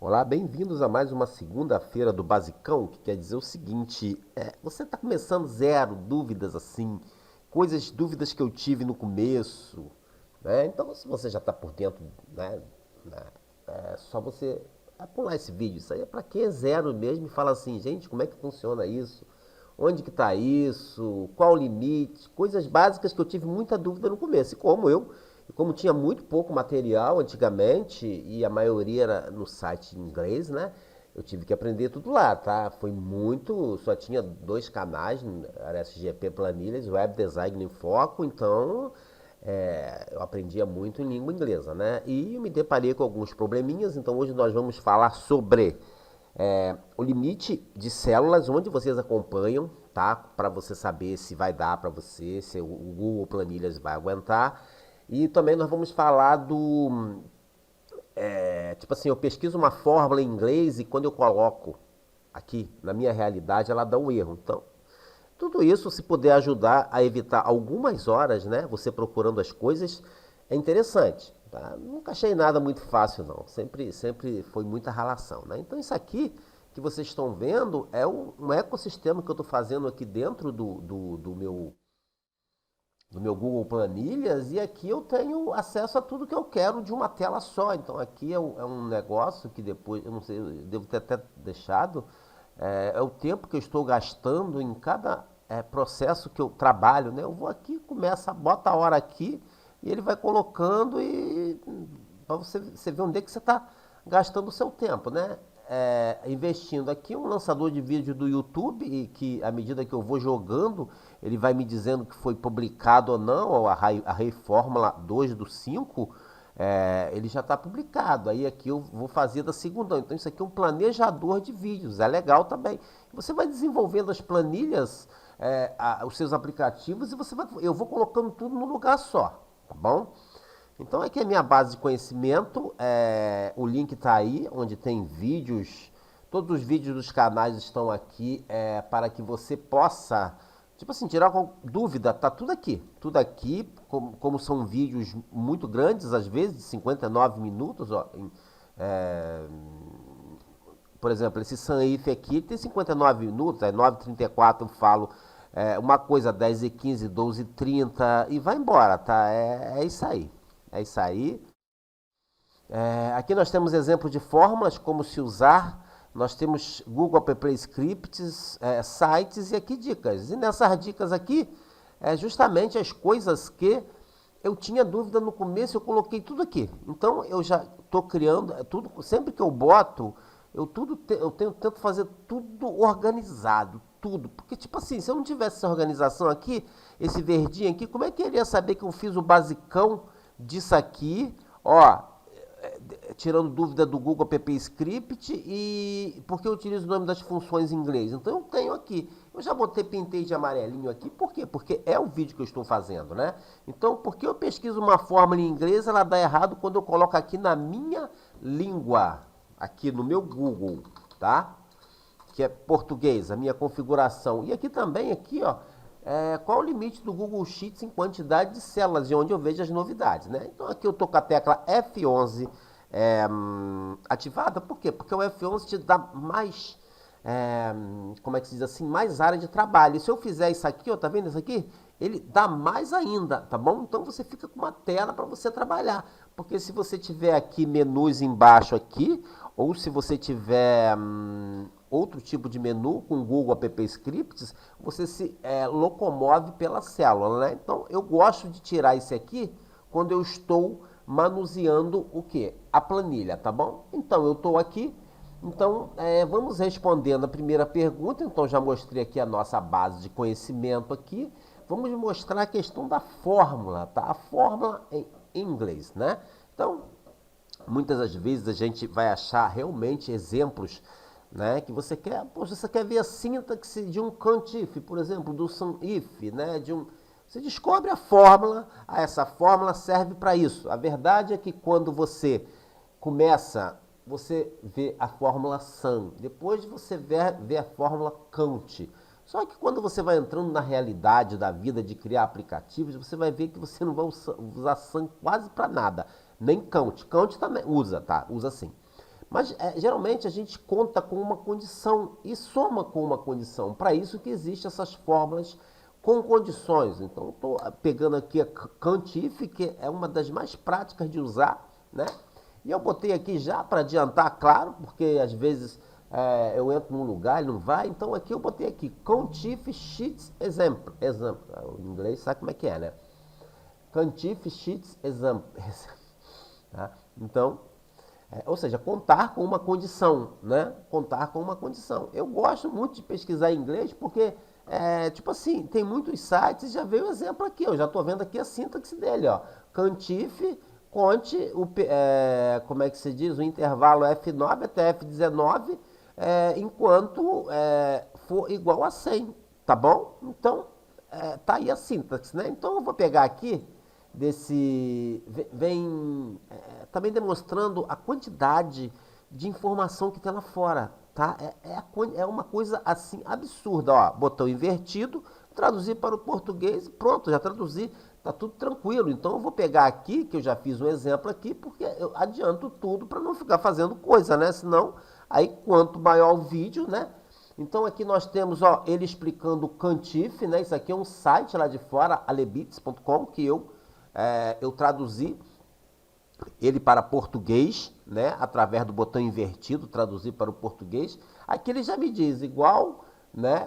Olá, bem-vindos a mais uma segunda-feira do Basicão, que quer dizer o seguinte, você está começando zero, dúvidas assim, dúvidas que eu tive no começo, né? Então, se você já está por dentro, né, é só você pular esse vídeo. Isso aí é para quem é zero mesmo e fala assim, gente, como é que funciona isso? Onde que está isso? Qual o limite? Coisas básicas que eu tive muita dúvida no começo. E como tinha muito pouco material antigamente, e a maioria era no site em inglês, né? Eu tive que aprender tudo lá, tá? Foi muito. Só tinha dois canais, era SGP Planilhas, Web Design em Foco, então eu aprendia muito em língua inglesa, né? E me deparei com alguns probleminhas, então hoje nós vamos falar sobre o limite de células, onde vocês acompanham, tá? Para você saber se vai dar para você, se o Google Planilhas vai aguentar. E também nós vamos falar do. Tipo assim, eu pesquiso uma fórmula em inglês e quando eu coloco aqui na minha realidade, ela dá um erro. Então, tudo isso, se puder ajudar a evitar algumas horas, né? Você procurando as coisas, é interessante. Tá? Nunca achei nada muito fácil, não. Sempre foi muita ralação, né? Então, isso aqui que vocês estão vendo é um ecossistema que eu estou fazendo aqui dentro do meu Google Planilhas e aqui eu tenho acesso a tudo que eu quero de uma tela só. Então aqui é um negócio que depois, eu não sei, eu devo ter até deixado, é o tempo que eu estou gastando em cada processo que eu trabalho, né? Eu vou aqui, bota a hora aqui e ele vai colocando e para você ver onde é que você está gastando o seu tempo, né? Investindo aqui um lançador de vídeo do YouTube e que à medida que eu vou jogando, ele vai me dizendo que foi publicado ou não, ou a Rei Fórmula 2 do 5, ele já está publicado. Aí aqui eu vou fazer da segunda. Então isso aqui é um planejador de vídeos, é legal também. Você vai desenvolvendo as planilhas, os seus aplicativos e eu vou colocando tudo num lugar só, tá bom? Então aqui é a minha base de conhecimento, o link está aí, onde tem vídeos, todos os vídeos dos canais estão aqui para que você possa, tipo assim, tirar qualquer dúvida, tá tudo aqui, como são vídeos muito grandes, às vezes, de 59 minutos, ó, é, por exemplo, esse Sanif aqui tem 59 minutos, é 9h34 eu falo uma coisa, 10h15, 12h30 e vai embora, tá? É isso aí. É isso aí. Aqui nós temos exemplos de fórmulas, como se usar. Nós temos Google App Scripts, sites e aqui dicas. E nessas dicas aqui, justamente as coisas que eu tinha dúvida no começo, eu coloquei tudo aqui. Então eu já estou criando tudo. Sempre que eu boto, tento fazer tudo organizado, tudo. Porque tipo assim, se eu não tivesse essa organização aqui, esse verdinho aqui, como é que eu iria saber que eu fiz o basicão disso aqui? Ó, tirando dúvida do Google App Script e porque eu utilizo o nome das funções em inglês. Então eu tenho aqui. Eu já pintei de amarelinho aqui. Por quê? Porque é o vídeo que eu estou fazendo, né? Então, porque eu pesquiso uma fórmula em inglês, ela dá errado quando eu coloco aqui na minha língua, aqui no meu Google, tá? Que é português, a minha configuração. E aqui também, aqui, ó, qual o limite do Google Sheets em quantidade de células, de onde eu vejo as novidades, né? Então aqui eu tô com a tecla F11 ativada, por quê? Porque o F11 te dá mais, como é que se diz assim, mais área de trabalho. E se eu fizer isso aqui, ó, tá vendo isso aqui? Ele dá mais ainda, tá bom? Então você fica com uma tela para você trabalhar. Porque se você tiver aqui menus embaixo aqui, ou se você tiver outro tipo de menu com Google App Scripts, você se locomove pela célula, né? Então eu gosto de tirar esse aqui quando eu estou manuseando o que? A planilha, tá bom? Então eu estou aqui. Então vamos respondendo a primeira pergunta. Então já mostrei aqui a nossa base de conhecimento aqui. Vamos mostrar a questão da fórmula, tá? A fórmula em inglês, né? Então muitas das vezes a gente vai achar realmente exemplos, né, que você quer, poxa, você quer ver a sintaxe de um CONTIF, por exemplo, do SUMIF, né, você descobre a fórmula, essa fórmula serve para isso. A verdade é que quando você começa, você vê a fórmula SUM, depois você vê a fórmula COUNT. Só que quando você vai entrando na realidade da vida de criar aplicativos, você vai ver que você não vai usar SUM quase para nada. Nem count. Count também usa, tá? Usa sim. Mas geralmente a gente conta com uma condição e soma com uma condição. Para isso que existem essas fórmulas com condições. Então, estou pegando aqui a Cantif, que é uma das mais práticas de usar, né? E eu botei aqui já para adiantar, claro, porque às vezes eu entro num lugar e não vai. Então, aqui eu botei aqui Cantif Sheets Example. O inglês sabe como é que é, né? Cantif Sheets Example. Tá? Então, ou seja, contar com uma condição, né? Contar com uma condição. Eu gosto muito de pesquisar em inglês porque, tipo assim, tem muitos sites, já veio o exemplo aqui, eu já estou vendo aqui a sintaxe dele, ó. Cantif, conte, como é que se diz, o intervalo F9 até F19, enquanto for igual a 100, tá bom? Então, tá aí a sintaxe, né? Então eu vou pegar aqui vem também demonstrando a quantidade de informação que tem lá fora, tá? É uma coisa assim absurda, ó, botão invertido, traduzir para o português, pronto, já traduzi, tá tudo tranquilo. Então eu vou pegar aqui, que eu já fiz um exemplo aqui, porque eu adianto tudo para não ficar fazendo coisa, né? Senão, aí quanto maior o vídeo, né? Então aqui nós temos, ó, ele explicando o Cantif, né? Isso aqui é um site lá de fora, alebits.com, que eu traduzi ele para português, né, através do botão invertido, traduzir para o português. Aqui ele já me diz igual, né,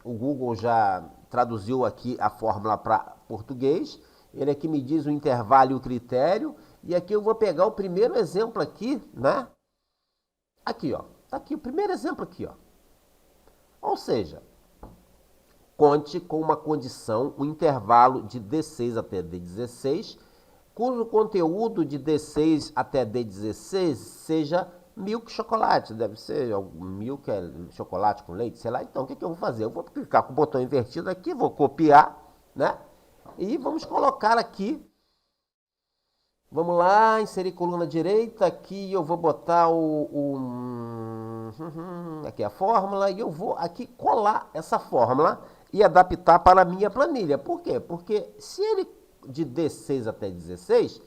o Google já traduziu aqui a fórmula para português. Ele aqui me diz o intervalo e o critério. E aqui eu vou pegar o primeiro exemplo aqui, né? Aqui, ó. Tá aqui o primeiro exemplo aqui, ó. Ou seja, conte com uma condição, um intervalo de D6 até D16, cujo conteúdo de D6 até D16 seja milk chocolate. Deve ser milk chocolate com leite, sei lá. Então, o que eu vou fazer? Eu vou clicar com o botão invertido aqui, vou copiar, né? E vamos colocar aqui. Vamos lá, inserir coluna direita. Aqui eu vou botar aqui a fórmula. E eu vou aqui colar essa fórmula e adaptar para a minha planilha. Por quê? Porque se ele de D6 até 16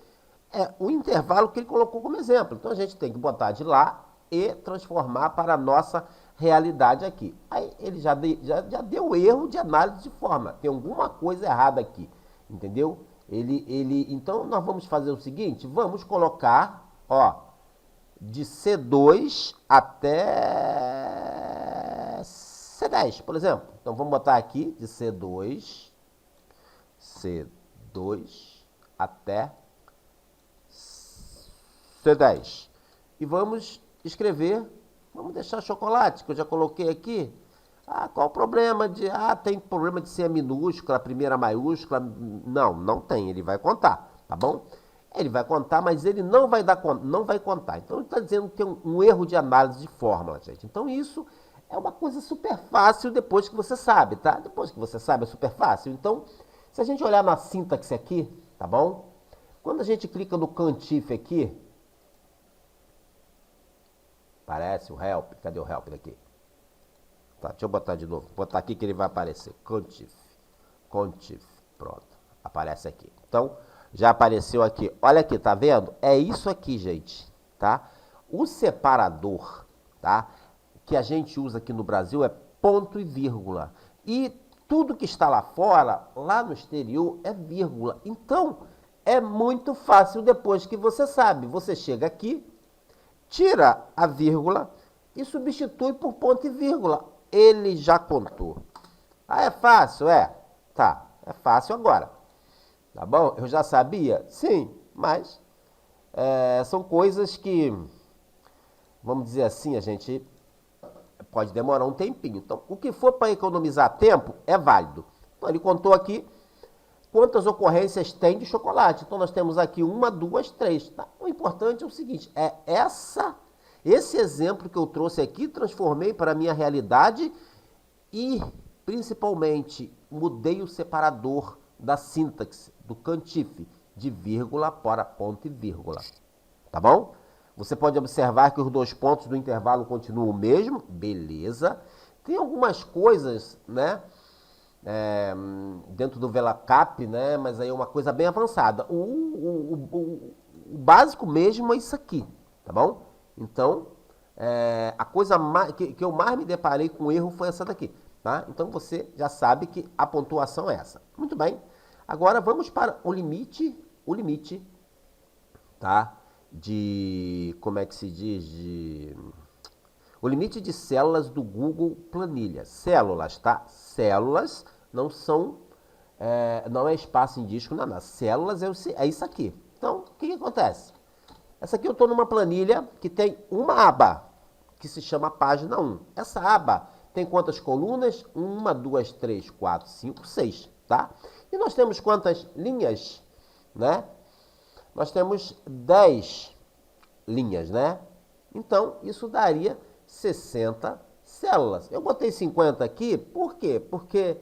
é o intervalo que ele colocou como exemplo. Então a gente tem que botar de lá e transformar para a nossa realidade aqui. Aí ele já deu erro de análise de fórmula. Tem alguma coisa errada aqui, entendeu? Então nós vamos fazer o seguinte, vamos colocar, ó, de C2 até C10, por exemplo. Então vamos botar aqui de C2 até C10. E vamos escrever, vamos deixar chocolate, que eu já coloquei aqui. Qual o problema tem problema de ser a minúscula, a primeira maiúscula? Não tem, ele vai contar, tá bom? Ele vai contar, mas ele não vai contar. Então ele está dizendo que tem um erro de análise de fórmula, gente. Então isso é uma coisa super fácil depois que você sabe, tá? Depois que você sabe é super fácil. Então, se a gente olhar na sintaxe aqui, tá bom? Quando a gente clica no Cantif aqui, parece o help, cadê o help daqui? Tá, deixa eu botar de novo. Vou botar aqui que ele vai aparecer. Cantif. Pronto. Aparece aqui. Então, já apareceu aqui. Olha aqui, tá vendo? É isso aqui, gente. Tá? O separador, tá? Que a gente usa aqui no Brasil é ponto e vírgula. E tudo que está lá fora, lá no exterior, é vírgula. Então, é muito fácil depois que você sabe. Você chega aqui, tira a vírgula e substitui por ponto e vírgula. Ele já contou. É fácil? Tá, é fácil agora. Tá bom? Eu já sabia? Sim, mas são coisas que, vamos dizer assim, a gente pode demorar um tempinho. Então, o que for para economizar tempo é válido. Então, ele contou aqui quantas ocorrências tem de chocolate. Então, nós temos aqui 1, 2, 3. Tá? O importante é o seguinte, esse exemplo que eu trouxe aqui, transformei para a minha realidade e, principalmente, mudei o separador da sintaxe, do Cantif, de vírgula para ponto e vírgula. Tá bom? Você pode observar que os dois pontos do intervalo continuam o mesmo, beleza. Tem algumas coisas, né, dentro do VLOOKUP, né, mas aí é uma coisa bem avançada. O básico mesmo é isso aqui. tá bom? Então, a coisa que eu mais me deparei com erro foi essa daqui, tá? Então você já sabe que a pontuação é essa. Muito bem. Agora vamos para o limite, tá? Como é que se diz? O limite de células do Google Planilha. Células, tá? Células não são, não é espaço em disco, não, não. Células é isso aqui. Então, o que acontece? Essa aqui eu estou numa planilha que tem uma aba, que se chama página 1. Essa aba tem quantas colunas? 1, 2, 3, 4, 5, 6, tá? E nós temos quantas linhas, né? Nós temos 10 linhas, né? Então, isso daria 60 células. Eu botei 50 aqui, por quê? Porque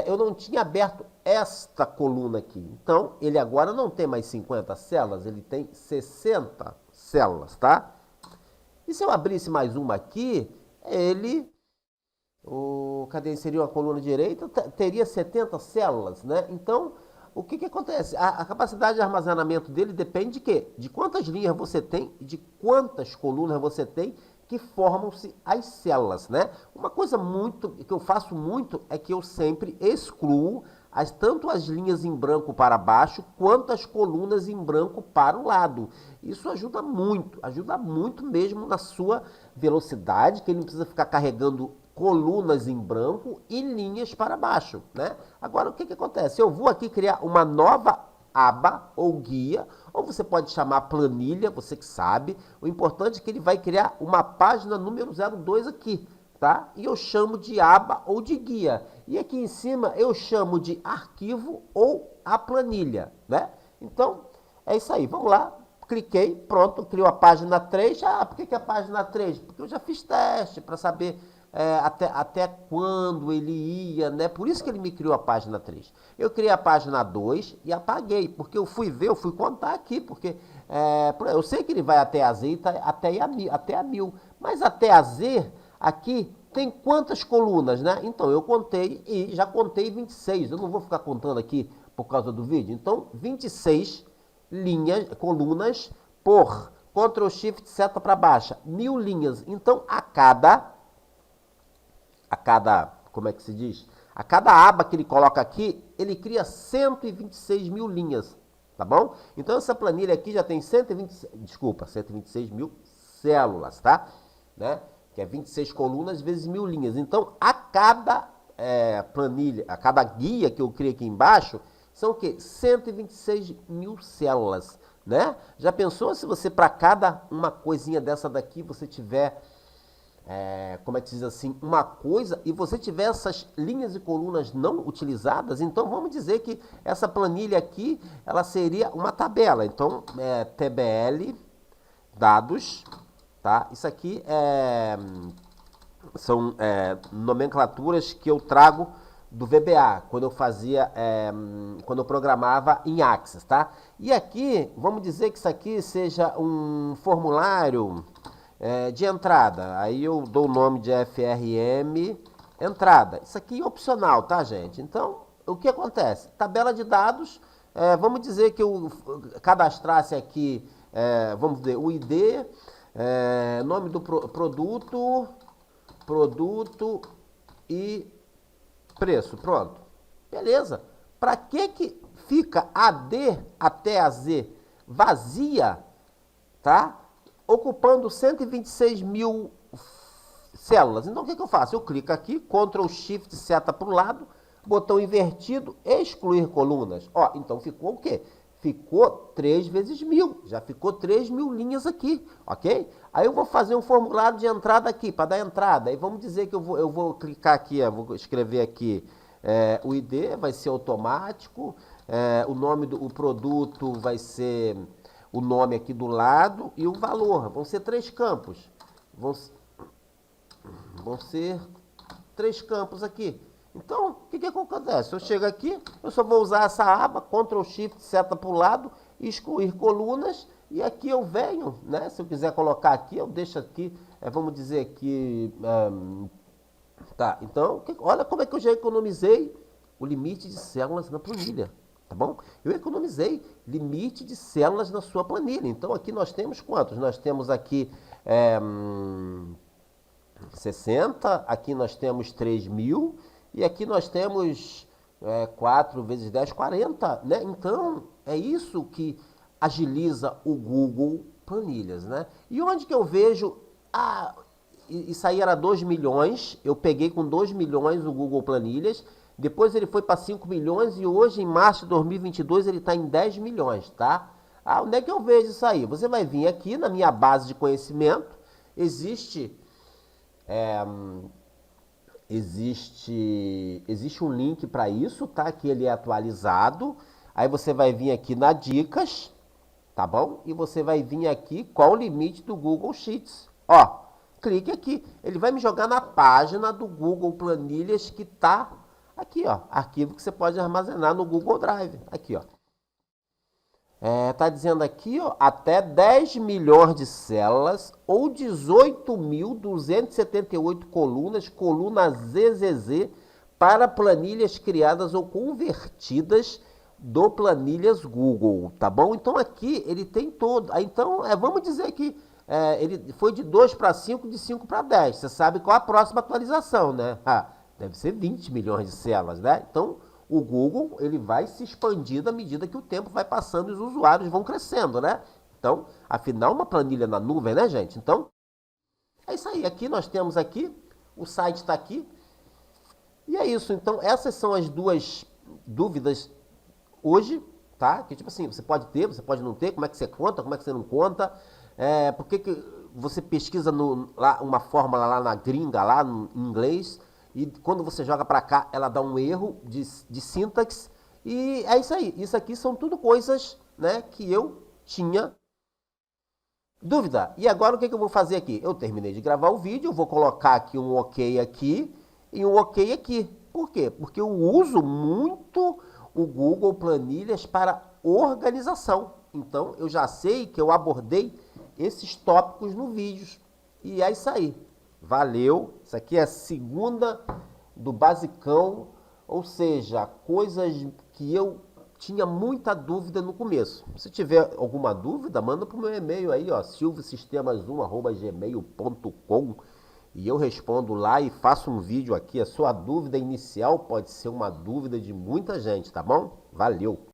eu não tinha aberto esta coluna aqui. Então, ele agora não tem mais 50 células, ele tem 60 células, tá? E se eu abrisse mais uma aqui, cadê? Seria uma coluna direita, teria 70 células, né? Então, o que acontece? A capacidade de armazenamento dele depende de quê? De quantas linhas você tem e de quantas colunas você tem que formam-se as células, né? Uma coisa que eu faço muito é que eu sempre excluo tanto as linhas em branco para baixo, quanto as colunas em branco para o lado. Isso ajuda muito mesmo na sua velocidade, que ele não precisa ficar carregando colunas em branco e linhas para baixo, né? Agora, o que acontece? Eu vou aqui criar uma nova aba ou guia, ou você pode chamar planilha, você que sabe. O importante é que ele vai criar uma página número 02 aqui, tá? E eu chamo de aba ou de guia. E aqui em cima eu chamo de arquivo ou a planilha, né? Então, é isso aí. Vamos lá. Cliquei, pronto, criou a página 3. Ah, por que a página 3? Porque eu já fiz teste para saber até quando ele ia, né? Por isso que ele me criou a página 3. Eu criei a página 2 e apaguei, porque eu fui contar aqui, porque eu sei que ele vai até a Z, até a 1000, mas até a Z, aqui, tem quantas colunas, né? Então, eu contei e já contei 26. Eu não vou ficar contando aqui por causa do vídeo. Então, 26 colunas por Ctrl Shift seta para baixo, 1000 linhas. Então, a cada, como é que se diz? A cada aba que ele coloca aqui, ele cria 126 mil linhas, tá bom? Então, essa planilha aqui já tem 126 mil células, tá? Né? Que é 26 colunas vezes 1000 linhas. Então, a cada planilha, a cada guia que eu criei aqui embaixo, são o quê? 126 mil células, né? Já pensou se você, para cada uma coisinha dessa daqui, você tiver, como é que se diz assim, uma coisa, e você tiver essas linhas e colunas não utilizadas, então vamos dizer que essa planilha aqui, ela seria uma tabela. Então, TBL, dados, tá? Isso aqui são nomenclaturas que eu trago do VBA, quando eu programava em Access, tá? E aqui, vamos dizer que isso aqui seja um formulário de entrada. Aí eu dou o nome de FRM entrada. Isso aqui é opcional, tá, gente? Então, o que acontece? Tabela de dados, vamos dizer que eu cadastrasse aqui, vamos dizer, o ID, nome do produto e preço, pronto. Beleza. Para que fica a D até a Z vazia, tá? Ocupando 126 mil células. Então, o que eu faço? Eu clico aqui, Ctrl Shift, seta para o lado, botão invertido, excluir colunas. Ó, então ficou o quê? Ficou 3 vezes 1000. Já ficou 3.000 linhas aqui, ok? Aí eu vou fazer um formulário de entrada aqui, para dar entrada. Aí vamos dizer que eu vou clicar aqui, vou escrever aqui, o ID vai ser automático, o nome do produto vai ser o nome aqui do lado e o valor. Vão ser 3 campos. Vão ser 3 campos aqui. Então, o que acontece? Eu chego aqui, eu só vou usar essa aba, Ctrl Shift, seta para o lado, excluir colunas, e aqui eu venho, né? Se eu quiser colocar aqui, eu deixo aqui, vamos dizer aqui, tá, então, olha como é que eu já economizei o limite de células na planilha. tá bom? Eu economizei limite de células na sua planilha. Então aqui nós temos quantos? Nós temos aqui 60, aqui nós temos 3.000 e aqui nós temos 4 vezes 10, 40, né? Então é isso que agiliza o Google Planilhas, né? E onde que eu vejo, isso aí era 2 milhões, eu peguei com 2 milhões o Google Planilhas, depois ele foi para 5 milhões e hoje, em março de 2022, ele está em 10 milhões, tá? Onde é que eu vejo isso aí? Você vai vir aqui na minha base de conhecimento, existe um link para isso, tá? Que ele é atualizado. Aí você vai vir aqui na dicas, tá bom? E você vai vir aqui qual o limite do Google Sheets. Ó, clique aqui. Ele vai me jogar na página do Google Planilhas que tá aqui, ó. Arquivo que você pode armazenar no Google Drive. Aqui, ó. Tá dizendo aqui, ó, até 10 milhões de células ou 18.278 colunas, coluna ZZZ, para planilhas criadas ou convertidas do Planilhas Google, tá bom? Então aqui ele tem todo. Então, vamos dizer que ele foi de 2 para 5, de 5 para 10. Você sabe qual a próxima atualização, né? Deve ser 20 milhões de células, né? Então, o Google ele vai se expandir à medida que o tempo vai passando e os usuários vão crescendo, né? Então, afinal, uma planilha na nuvem, né, gente? Então, é isso aí. Aqui nós temos aqui, o site está aqui. E é isso. Então, essas são as duas dúvidas hoje, tá? Que tipo assim, você pode ter, você pode não ter, como é que você conta, como é que você não conta. Por que você pesquisa lá, uma fórmula lá na gringa, lá em inglês, e quando você joga para cá, ela dá um erro de sintaxe. E é isso aí. Isso aqui são tudo coisas, né, que eu tinha dúvida. E agora o que eu vou fazer aqui? Eu terminei de gravar o vídeo, eu vou colocar aqui um OK aqui e um OK aqui. Por quê? Porque eu uso muito o Google Planilhas para organização. Então, eu já sei que eu abordei esses tópicos no vídeo. E é isso aí. Valeu. Isso aqui é a segunda do basicão, ou seja, coisas que eu tinha muita dúvida no começo. Se tiver alguma dúvida, manda para o meu e-mail aí, ó, silvosistemas1@gmail.com, e eu respondo lá e faço um vídeo aqui. A sua dúvida inicial pode ser uma dúvida de muita gente, tá bom? Valeu!